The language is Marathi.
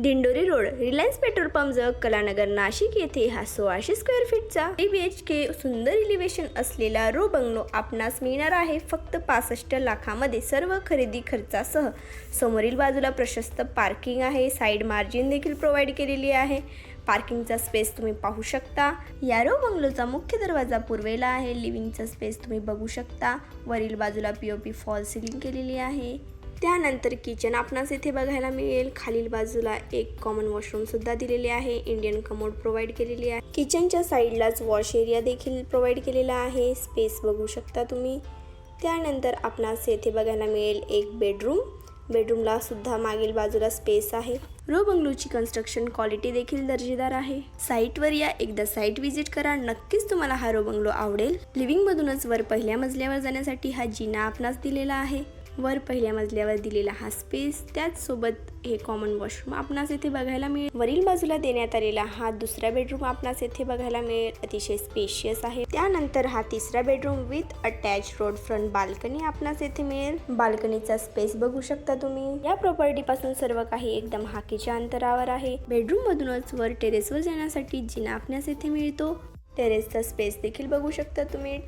Dindori road Reliance petrol pump जवळ कलानगर नाशिक येथे हा 1600 स्क्वेअर फीटचा 3 BHK सुंदर इलिव्हेशन असलेला रो बंगलो आपणास मिळणार आहे फक्त 65 लाखामध्ये सर्व खरेदी खर्चासह। समोरील बाजूला प्रशस्त पार्किंग आहे, साइड मार्जिन देखील प्रोव्हाइड केलेली आहे। पार्किंगचा स्पेस तुम्ही पाहू शकता। या रो बंगलोचा मुख्य दरवाजा पूर्वेला आहे। लिव्हिंगचा स्पेस तुम्ही बघू शकता। वरील बाजूला POP फॉल सीलिंग केलेली आहे। त्यानंतर किचन आपणास येथे बघायला मिळेल। खालील बाजूला एक कॉमन वॉशरूम सुद्धा दिलेले आहे। इंडियन कमोड प्रोव्हाइड केलेली आहे। किचनच्या साईडलाच वॉश एरिया देखील प्रोव्हाइड केलेला आहे। स्पेस बघू शकता तुम्ही। त्यानंतर आपणास येथे बघायला मिळेल एक बेडरूमला सुद्धा मागील बाजूला स्पेस आहे। रो बंगलोची कन्स्ट्रक्शन क्वालिटी देखील दर्जेदार आहे। साईटवर या, एकदा साईट व्हिजिट करा, नक्कीच तुम्हाला हा रो बंगलो आवडेल। लिव्हिंग मधूनच वर पहिल्या मजल्यावर जाण्यासाठी हा जिना आपणास दिलेला आहे। वर पहिल्या मजल्यावर दिलेला हा स्पेस, त्याच सोबत हे कॉमन वॉशरूम आपणास येथे बघायला मिळेल। वरील बाजूला देण्यात आलेला हा दुसरा बेडरूम आपणास येथे बघायला मिळेल। अतिशय स्पेशियस आहे। त्यानंतर हा तिसरा bedroom with attach road front balcony आपणास येथे मिळेल। बाल्कनीचा स्पेस बघू शकता तुम्ही। या प्रॉपर्टी पासून सर्व काही एकदम हाकेच्या अंतरावर आहे। बेडरूम मधूनच वर टेरेसवर जाण्यासाठी जिना आपणास येथे मिळतो। टेरेसचा स्पेस देखील बघू शकता तुम्ही।